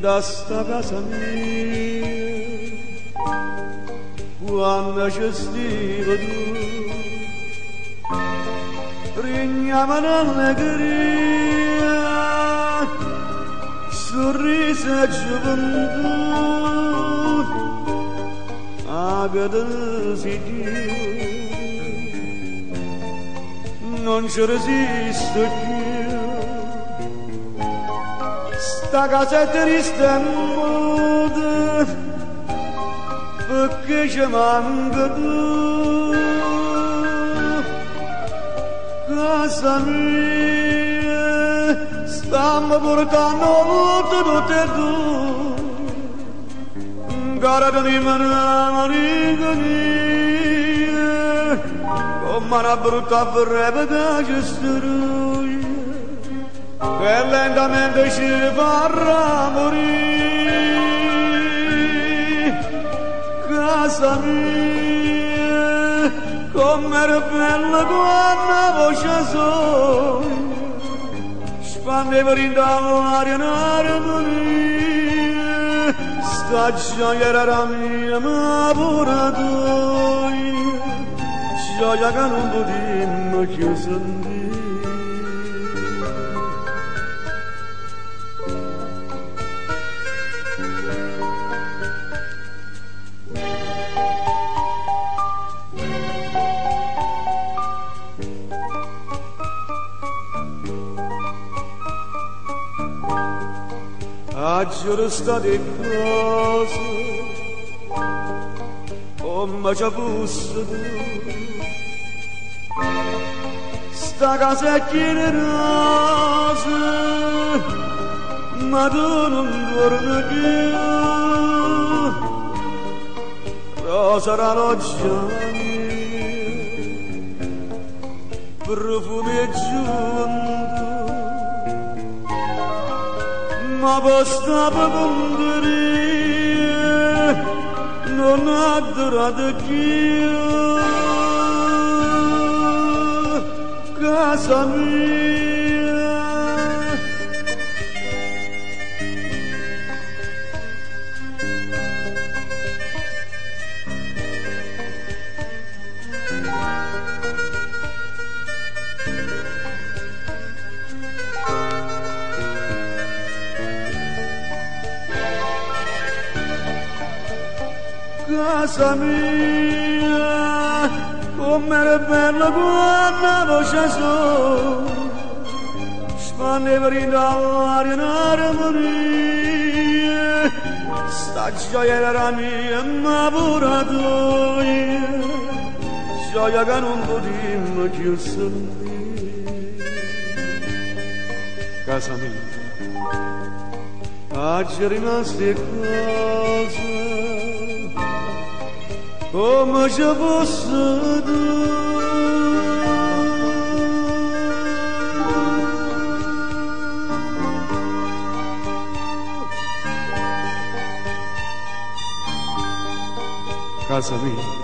Da sta casa mia quando ci stivo tu regnava l'allegria sorriso e gioventù agada si Dio non ci resisto più. Sta casa è triste e muta perché ci manca tu. Casa mia stiamo portando tutte e due, cara di amica mia, come una brutta breve che ci struge che lentamente ci farà morire. Casa mia, com'era bella quando voce sole spandeva in l'aria un'armonia. Sta gioia era mia ma pure tua, gioia che non potremmo più sentire. Aggioro state cose come ci fosse tu. Sta casa è piena di rose ma tu non torni più. Rosa la loggia mia profumi e gioventù ma basta per condire non ha durato più. Casa mia casa mia, com'era bella quando voce sole spandeva in l'aria un'armonia. Sta gioia era mia ma pure tua, gioia che non potremmo più sentire. Casa mia, oggi rimaste cose come ci fosse tu. Casa mia